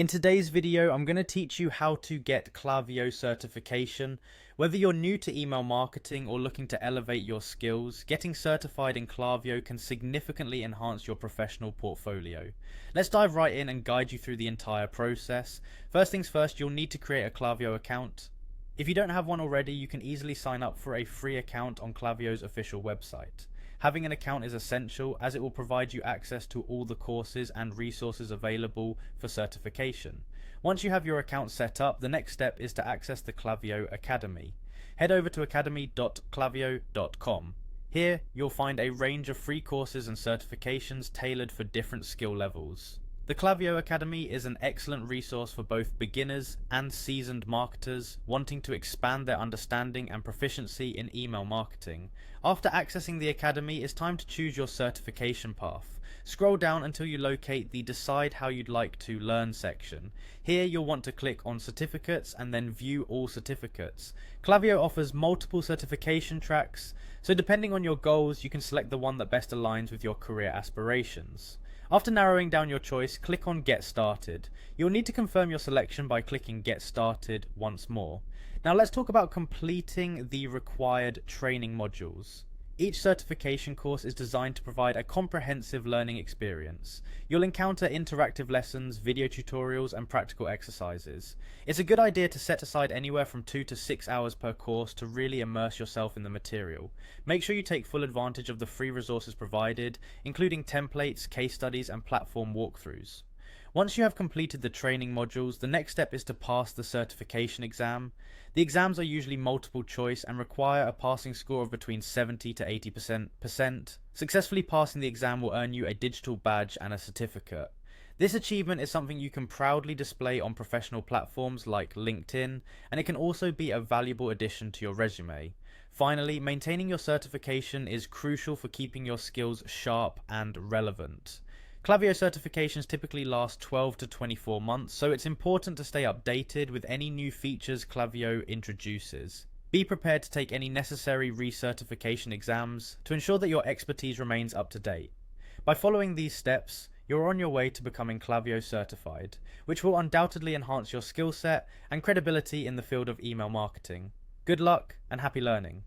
In today's video, I'm going to teach you how to get Klaviyo certification. Whether you're new to email marketing or looking to elevate your skills, getting certified in Klaviyo can significantly enhance your professional portfolio. Let's dive right in and guide you through the entire process. First things first, you'll need to create a Klaviyo account. If you don't have one already, you can easily sign up for a free account on Klaviyo's official website. Having an account is essential as it will provide you access to all the courses and resources available for certification. Once you have your account set up, the next step is to access the Klaviyo Academy. Head over to academy.klaviyo.com. Here, you'll find a range of free courses and certifications tailored for different skill levels. The Klaviyo Academy is an excellent resource for both beginners and seasoned marketers wanting to expand their understanding and proficiency in email marketing. After accessing the Academy, it's time to choose your certification path. Scroll down until you locate the Decide How You'd Like to Learn section. Here you'll want to click on Certificates and then View All Certificates. Klaviyo offers multiple certification tracks, so depending on your goals, you can select the one that best aligns with your career aspirations. After narrowing down your choice, click on Get Started. You'll need to confirm your selection by clicking Get Started once more. Now let's talk about completing the required training modules. Each certification course is designed to provide a comprehensive learning experience. You'll encounter interactive lessons, video tutorials, and practical exercises. It's a good idea to set aside anywhere from 2 to 6 hours per course to really immerse yourself in the material. Make sure you take full advantage of the free resources provided, including templates, case studies, and platform walkthroughs. Once you have completed the training modules, the next step is to pass the certification exam. The exams are usually multiple choice and require a passing score of between 70 to 80%. Successfully passing the exam will earn you a digital badge and a certificate. This achievement is something you can proudly display on professional platforms like LinkedIn, and it can also be a valuable addition to your resume. Finally, maintaining your certification is crucial for keeping your skills sharp and relevant. Klaviyo certifications typically last 12 to 24 months, so it's important to stay updated with any new features Klaviyo introduces. Be prepared to take any necessary recertification exams to ensure that your expertise remains up to date. By following these steps, you're on your way to becoming Klaviyo certified, which will undoubtedly enhance your skill set and credibility in the field of email marketing. Good luck and happy learning!